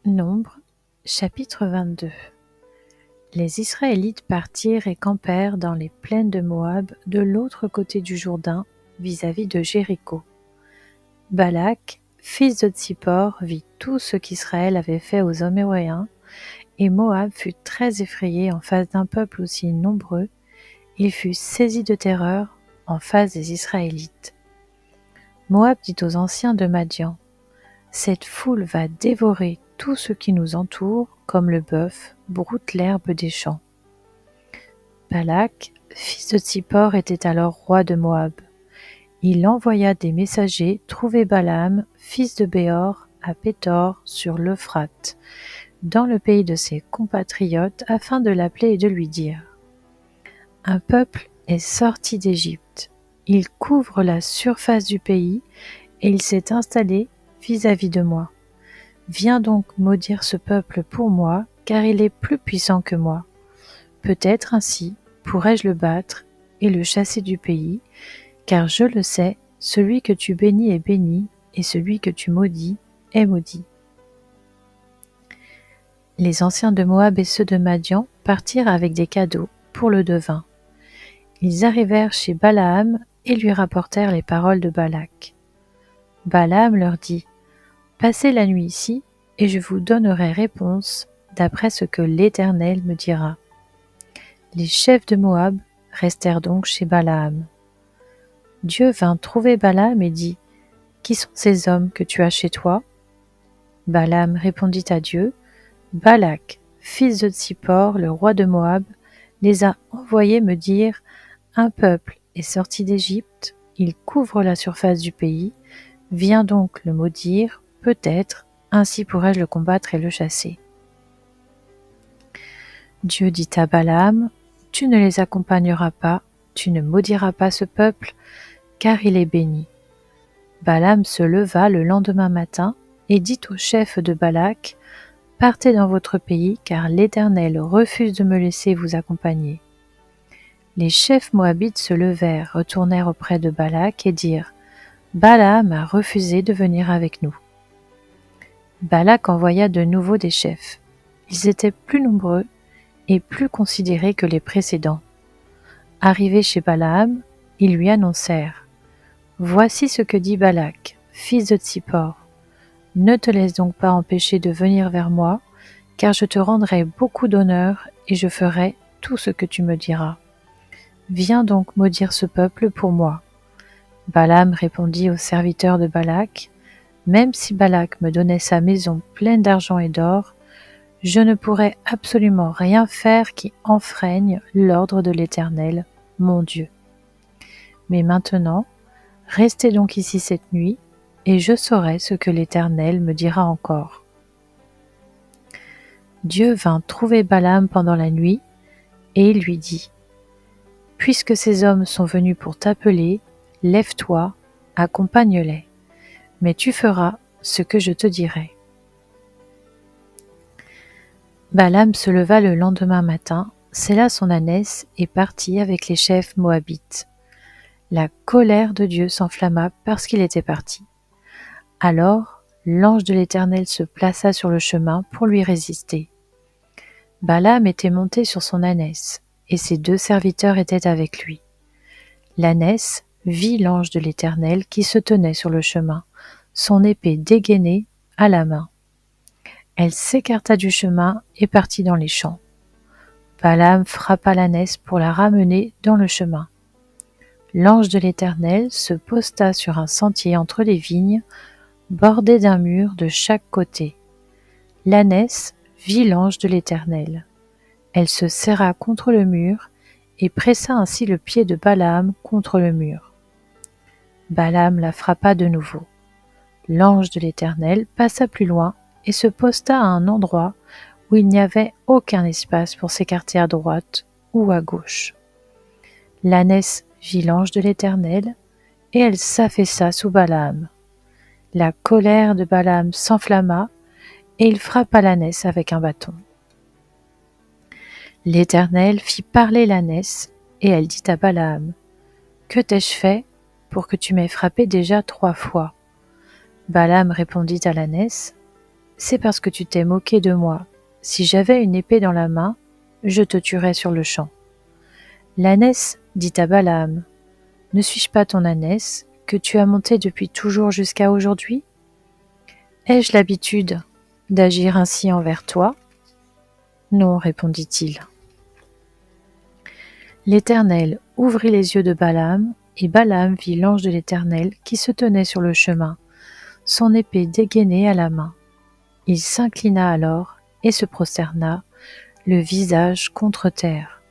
Nombre, chapitre 22. Les Israélites partirent et campèrent dans les plaines de Moab, de l'autre côté du Jourdain, vis-à-vis de Jéricho. Balak, fils de Tsippor, vit tout ce qu'Israël avait fait aux Amoréens, et Moab fut très effrayé en face d'un peuple aussi nombreux. Il fut saisi de terreur en face des Israélites. Moab dit aux anciens de Madian: « Cette foule va dévorer tout ce qui nous entoure, comme le bœuf broute l'herbe des champs. » Balak, fils de Tsippor, était alors roi de Moab. Il envoya des messagers trouver Balaam, fils de Béor, à Pétor, sur l'Euphrate, dans le pays de ses compatriotes, afin de l'appeler et de lui dire: « Un peuple est sorti d'Égypte. Il couvre la surface du pays et il s'est installé vis-à-vis de moi. Viens donc maudire ce peuple pour moi, car il est plus puissant que moi. Peut-être ainsi pourrais-je le battre et le chasser du pays, car je le sais, celui que tu bénis est béni, et celui que tu maudis est maudit. » Les anciens de Moab et ceux de Madian partirent avec des cadeaux pour le devin. Ils arrivèrent chez Balaam et lui rapportèrent les paroles de Balak. Balaam leur dit: « Passez la nuit ici, et je vous donnerai réponse d'après ce que l'Éternel me dira. » Les chefs de Moab restèrent donc chez Balaam. Dieu vint trouver Balaam et dit: « Qui sont ces hommes que tu as chez toi ?» Balaam répondit à Dieu: « Balak, fils de Tsippor, le roi de Moab, les a envoyés me dire: un peuple est sorti d'Égypte, il couvre la surface du pays, viens donc le maudire, peut-être, ainsi pourrais-je le combattre et le chasser. » Dieu dit à Balaam: « Tu ne les accompagneras pas, tu ne maudiras pas ce peuple, car il est béni. » Balaam se leva le lendemain matin et dit au chef de Balak: « Partez dans votre pays, car l'Éternel refuse de me laisser vous accompagner. » Les chefs moabites se levèrent, retournèrent auprès de Balak et dirent: « Balaam a refusé de venir avec nous. » Balak envoya de nouveau des chefs. Ils étaient plus nombreux et plus considérés que les précédents. Arrivés chez Balaam, ils lui annoncèrent: « Voici ce que dit Balak, fils de Tsippor. Ne te laisse donc pas empêcher de venir vers moi, car je te rendrai beaucoup d'honneur et je ferai tout ce que tu me diras. Viens donc maudire ce peuple pour moi. » Balaam répondit aux serviteurs de Balak: « Même si Balak me donnait sa maison pleine d'argent et d'or, je ne pourrais absolument rien faire qui enfreigne l'ordre de l'Éternel, mon Dieu. Mais maintenant, restez donc ici cette nuit, et je saurai ce que l'Éternel me dira encore. » Dieu vint trouver Balaam pendant la nuit, et il lui dit: « Puisque ces hommes sont venus pour t'appeler, lève-toi, accompagne-les, mais tu feras ce que je te dirai. » Balaam se leva le lendemain matin, sella son ânesse et partit avec les chefs moabites. La colère de Dieu s'enflamma parce qu'il était parti. Alors l'ange de l'Éternel se plaça sur le chemin pour lui résister. Balaam était monté sur son ânesse, et ses deux serviteurs étaient avec lui. L'ânesse vit l'ange de l'Éternel qui se tenait sur le chemin, son épée dégainée à la main. Elle s'écarta du chemin et partit dans les champs. Balaam frappa l'ânesse pour la ramener dans le chemin. L'ange de l'Éternel se posta sur un sentier entre les vignes, bordé d'un mur de chaque côté. L'ânesse vit l'ange de l'Éternel. Elle se serra contre le mur et pressa ainsi le pied de Balaam contre le mur. Balaam la frappa de nouveau. L'ange de l'Éternel passa plus loin et se posta à un endroit où il n'y avait aucun espace pour s'écarter à droite ou à gauche. L'ânesse vit l'ange de l'Éternel, et elle s'affaissa sous Balaam. La colère de Balaam s'enflamma, et il frappa l'ânesse avec un bâton. L'Éternel fit parler l'ânesse, et elle dit à Balaam: « Que t'ai-je fait pour que tu m'aies frappé déjà 3 fois ?» Balaam répondit à l'ânesse: c'est parce que tu t'es moqué de moi. Si j'avais une épée dans la main, je te tuerais sur le champ. » L'ânesse dit à Balaam, « Ne suis-je pas ton ânesse, que tu as montée depuis toujours jusqu'à aujourd'hui? Ai-je l'habitude d'agir ainsi envers toi? » Non, répondit-il. L'Éternel ouvrit les yeux de Balaam, et Balaam vit l'ange de l'Éternel qui se tenait sur le chemin, son épée dégainée à la main. Il s'inclina alors et se prosterna, le visage contre terre.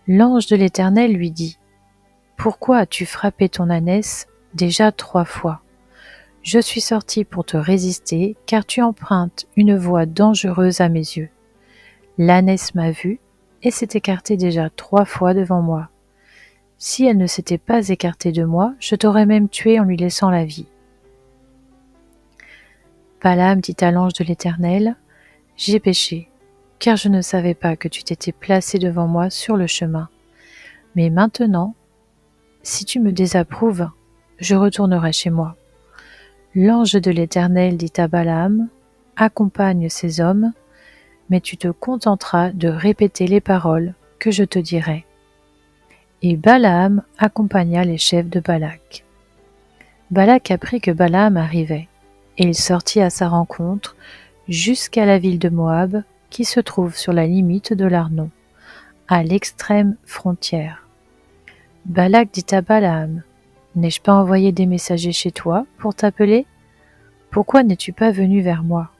L'ange de l'Éternel lui dit, « Pourquoi as-tu frappé ton ânesse déjà 3 fois? Je suis sorti pour te résister, car tu empruntes une voie dangereuse à mes yeux. L'ânesse m'a vu et s'est écartée déjà 3 fois devant moi. Si elle ne s'était pas écartée de moi, je t'aurais même tué en lui laissant la vie. » Balaam dit à l'ange de l'Éternel, « J'ai péché, car je ne savais pas que tu t'étais placé devant moi sur le chemin. Mais maintenant, si tu me désapprouves, je retournerai chez moi. » L'ange de l'Éternel dit à Balaam, « Accompagne ces hommes, mais tu te contenteras de répéter les paroles que je te dirai. » Et Balaam accompagna les chefs de Balak. Balak apprit que Balaam arrivait, et il sortit à sa rencontre jusqu'à la ville de Moab, qui se trouve sur la limite de l'Arnon, à l'extrême frontière. Balak dit à Balaam, « N'ai-je pas envoyé des messagers chez toi pour t'appeler? Pourquoi n'es-tu pas venu vers moi?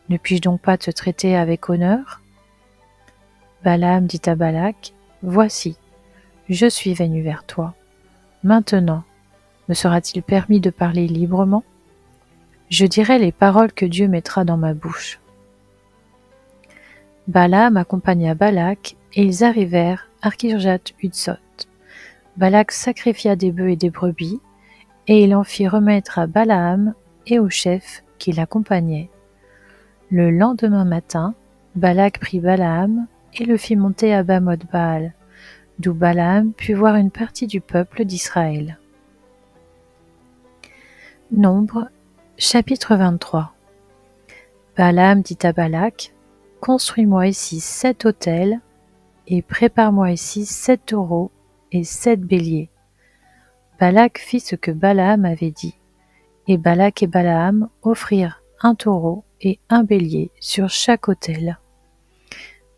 Ne puis-je donc pas te traiter avec honneur? » Balaam dit à Balak, « Voici, je suis venu vers toi. Maintenant, me sera-t-il permis de parler librement? Je dirai les paroles que Dieu mettra dans ma bouche. » Balaam accompagna Balak, et ils arrivèrent à Kirjath-Hutsot. Balak sacrifia des bœufs et des brebis, et il en fit remettre à Balaam et aux chefs qui l'accompagnaient. Le lendemain matin, Balak prit Balaam et le fit monter à Bamoth-Baal, d'où Balaam put voir une partie du peuple d'Israël. Nombre, chapitre 23. Balaam dit à Balak, « Construis-moi ici 7 autels, et prépare-moi ici 7 taureaux et 7 béliers. » Balak fit ce que Balaam avait dit, et Balak et Balaam offrirent un taureau et un bélier sur chaque autel.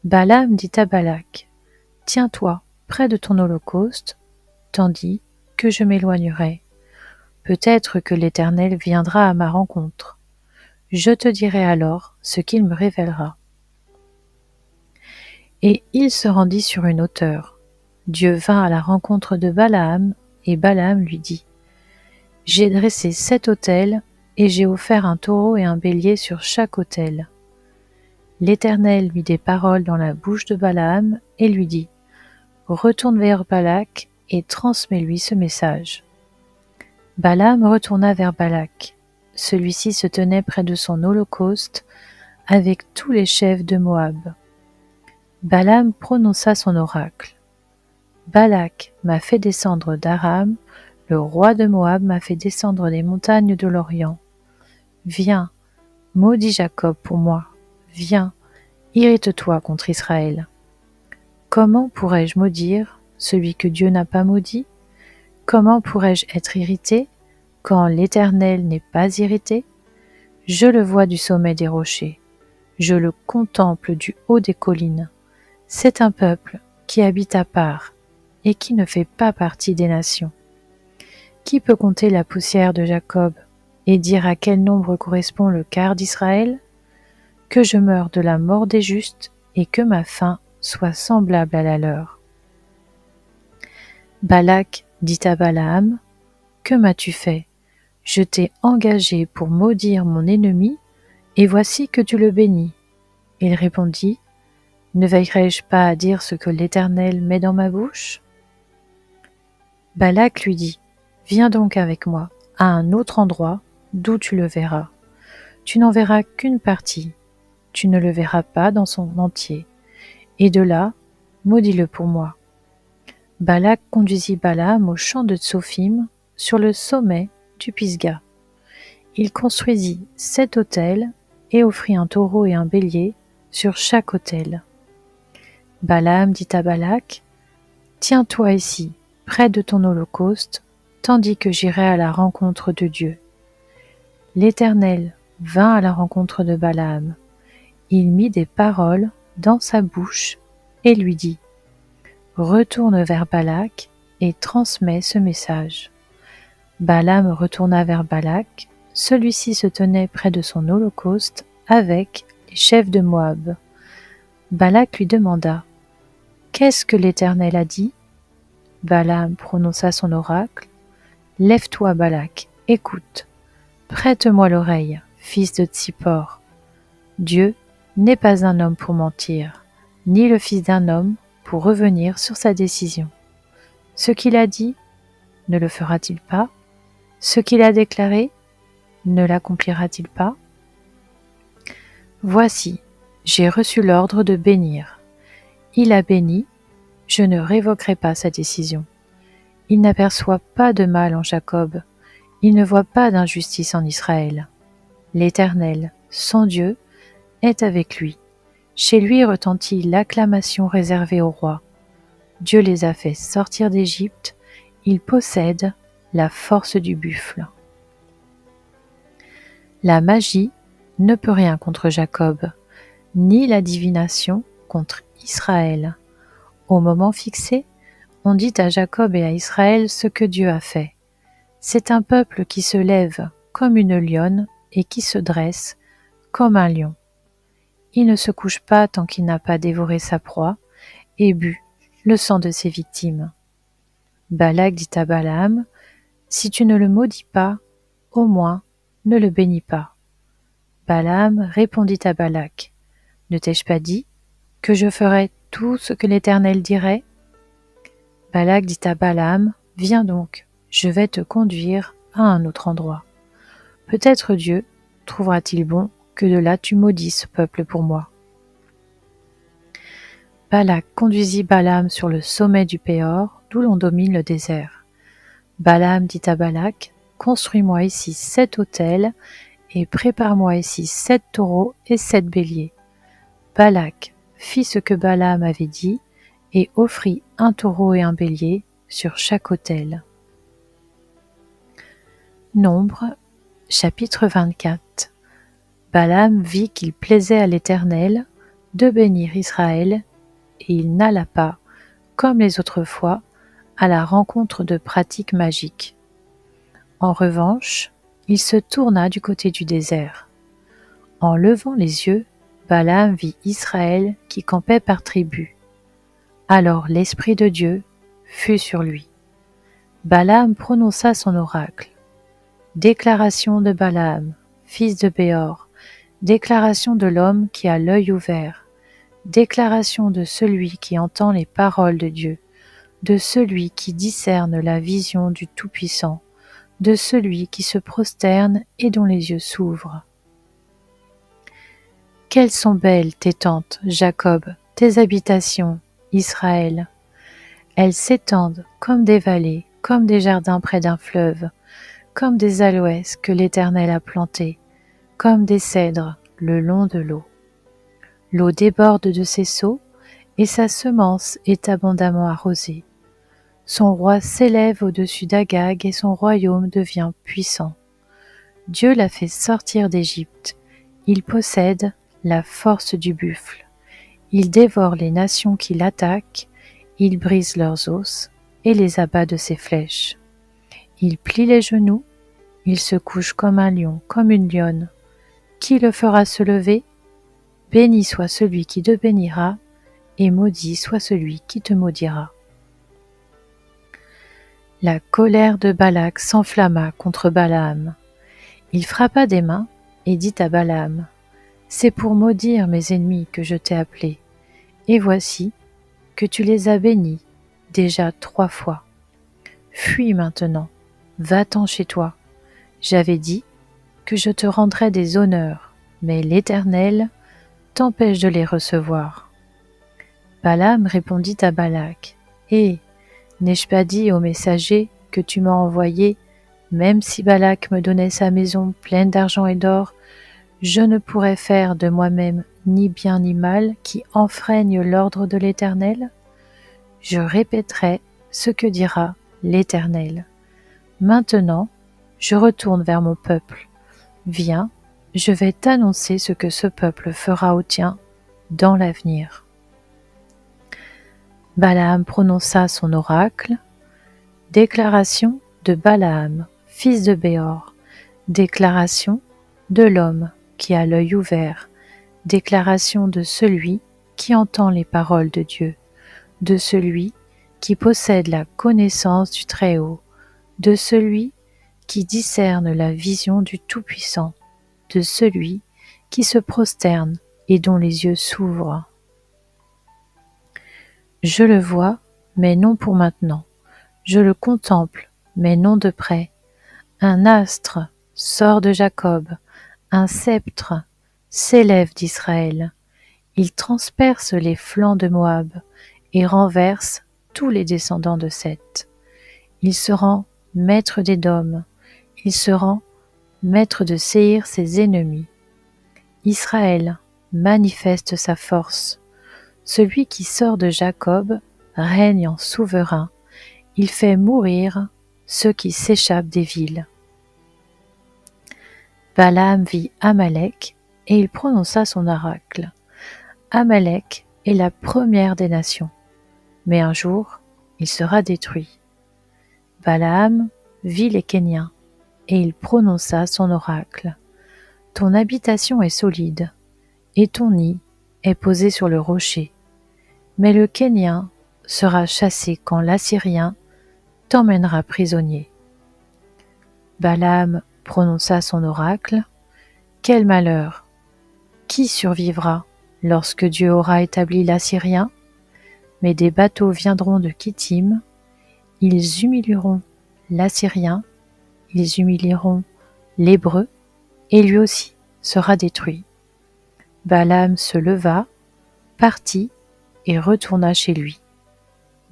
Balaam dit à Balak, « Tiens-toi près de ton holocauste, tandis que je m'éloignerai. Peut-être que l'Éternel viendra à ma rencontre. Je te dirai alors ce qu'il me révélera. » Et il se rendit sur une hauteur. Dieu vint à la rencontre de Balaam, et Balaam lui dit, « J'ai dressé 7 autels, et j'ai offert un taureau et un bélier sur chaque autel. » L'Éternel mit des paroles dans la bouche de Balaam, et lui dit, « Retourne vers Balak, et transmets-lui ce message. » Balaam retourna vers Balak. Celui-ci se tenait près de son holocauste, avec tous les chefs de Moab. Balaam prononça son oracle. « Balak m'a fait descendre d'Aram, le roi de Moab m'a fait descendre des montagnes de l'Orient. Viens, maudis Jacob pour moi, viens, irrite-toi contre Israël. Comment pourrais-je maudire celui que Dieu n'a pas maudit? Comment pourrais-je être irrité quand l'Éternel n'est pas irrité? Je le vois du sommet des rochers, je le contemple du haut des collines. C'est un peuple qui habite à part et qui ne fait pas partie des nations. Qui peut compter la poussière de Jacob et dire à quel nombre correspond le quart d'Israël? Que je meure de la mort des justes et que ma fin soit semblable à la leur. » Balak dit à Balaam, « Que m'as-tu fait? Je t'ai engagé pour maudire mon ennemi, et voici que tu le bénis. » Il répondit, « Ne veillerai-je pas à dire ce que l'Éternel met dans ma bouche? » Balak lui dit, « Viens donc avec moi à un autre endroit d'où tu le verras. Tu n'en verras qu'une partie, tu ne le verras pas dans son entier, et de là, maudis-le pour moi. » Balak conduisit Balaam au champ de Tsophim, sur le sommet du Pisga. Il construisit 7 autels et offrit un taureau et un bélier sur chaque autel. Balaam dit à Balak, « Tiens-toi ici, près de ton holocauste, tandis que j'irai à la rencontre de Dieu. » L'Éternel vint à la rencontre de Balaam. Il mit des paroles dans sa bouche et lui dit, « Retourne vers Balak et transmets ce message. » Balaam retourna vers Balak, celui-ci se tenait près de son holocauste avec les chefs de Moab. Balak lui demanda, « Qu'est-ce que l'Éternel a dit ?» Balaam prononça son oracle, « Lève-toi Balak, écoute, prête-moi l'oreille, fils de Tsippor. Dieu n'est pas un homme pour mentir, ni le fils d'un homme pour revenir sur sa décision. Ce qu'il a dit, ne le fera-t-il pas? Ce qu'il a déclaré, ne l'accomplira-t-il pas? Voici, j'ai reçu l'ordre de bénir. Il a béni, je ne révoquerai pas sa décision. Il n'aperçoit pas de mal en Jacob, il ne voit pas d'injustice en Israël. L'Éternel, son Dieu, est avec lui. Chez lui retentit l'acclamation réservée au roi. Dieu les a fait sortir d'Égypte, il possède la force du buffle. La magie ne peut rien contre Jacob, ni la divination contre Israël. Au moment fixé, on dit à Jacob et à Israël ce que Dieu a fait. C'est un peuple qui se lève comme une lionne et qui se dresse comme un lion. Il ne se couche pas tant qu'il n'a pas dévoré sa proie et bu le sang de ses victimes. Balak dit à Balaam, « Si tu ne le maudis pas, au moins ne le bénis pas. » Balaam répondit à Balak, « Ne t'ai-je pas dit que je ferais tout ce que l'Éternel dirait ?» Balak dit à Balaam, « Viens donc, je vais te conduire à un autre endroit. Peut-être Dieu trouvera-t-il bon que de là tu maudis ce peuple pour moi. » Balak conduisit Balaam sur le sommet du Péor, d'où l'on domine le désert. Balaam dit à Balak, « Construis-moi ici 7 autels et prépare-moi ici 7 taureaux et 7 béliers. » Balak fit ce que Balaam avait dit et offrit un taureau et un bélier sur chaque autel. Nombre, chapitre 24. Balaam vit qu'il plaisait à l'Éternel de bénir Israël, et il n'alla pas, comme les autres fois, à la rencontre de pratiques magiques. En revanche, il se tourna du côté du désert. En levant les yeux, Balaam vit Israël qui campait par tribu. Alors l'Esprit de Dieu fut sur lui. Balaam prononça son oracle. Déclaration de Balaam, fils de Béor, déclaration de l'homme qui a l'œil ouvert, déclaration de celui qui entend les paroles de Dieu, de celui qui discerne la vision du Tout-Puissant, de celui qui se prosterne et dont les yeux s'ouvrent. Quelles sont belles tes tentes, Jacob, tes habitations, Israël. Elles s'étendent comme des vallées, comme des jardins près d'un fleuve, comme des aloès que l'Éternel a plantés, comme des cèdres le long de l'eau. L'eau déborde de ses seaux, et sa semence est abondamment arrosée. Son roi s'élève au-dessus d'Agag et son royaume devient puissant. Dieu l'a fait sortir d'Égypte. Il possède la force du buffle. Il dévore les nations qui l'attaquent, il brise leurs os et les abat de ses flèches. Il plie les genoux, il se couche comme un lion, comme une lionne. Qui le fera se lever? Béni soit celui qui te bénira, et maudit soit celui qui te maudira. La colère de Balak s'enflamma contre Balaam. Il frappa des mains et dit à Balaam, « C'est pour maudire mes ennemis que je t'ai appelé, et voici que tu les as bénis déjà 3 fois. Fuis maintenant, va-t'en chez toi. J'avais dit que je te rendrais des honneurs, mais l'Éternel t'empêche de les recevoir. » Balaam répondit à Balak, « Eh, n'ai-je pas dit au messager que tu m'as envoyé, même si Balak me donnait sa maison pleine d'argent et d'or, Je ne pourrai faire de moi-même ni bien ni mal qui enfreigne l'ordre de l'Éternel. Je répéterai ce que dira l'Éternel. Maintenant, je retourne vers mon peuple. Viens, je vais t'annoncer ce que ce peuple fera au tien dans l'avenir. Balaam prononça son oracle. Déclaration de Balaam, fils de Béor. Déclaration de l'homme qui a l'œil ouvert. Déclaration de celui qui entend les paroles de Dieu, de celui qui possède la connaissance du Très-Haut, de celui qui discerne la vision du Tout-Puissant, de celui qui se prosterne et dont les yeux s'ouvrent. Je le vois, mais non pour maintenant. Je le contemple, mais non de près. Un astre sort de Jacob, un sceptre s'élève d'Israël. Il transperce les flancs de Moab et renverse tous les descendants de Seth. Il se rend maître d'Édom, il se rend maître de Séhir ses ennemis. Israël manifeste sa force. Celui qui sort de Jacob règne en souverain. Il fait mourir ceux qui s'échappent des villes. Balaam vit Amalek et il prononça son oracle. Amalek est la première des nations, mais un jour il sera détruit. Balaam vit les Kéniens et il prononça son oracle. Ton habitation est solide et ton nid est posé sur le rocher. Mais le Kénien sera chassé quand l'Assyrien t'emmènera prisonnier. Balaam prononça son oracle. Quel malheur! Qui survivra lorsque Dieu aura établi l'Assyrien? Mais des bateaux viendront de Kittim, ils humilieront l'Assyrien, ils humilieront l'Hébreu, et lui aussi sera détruit. Balaam se leva, partit et retourna chez lui.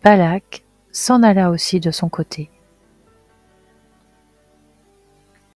Balak s'en alla aussi de son côté.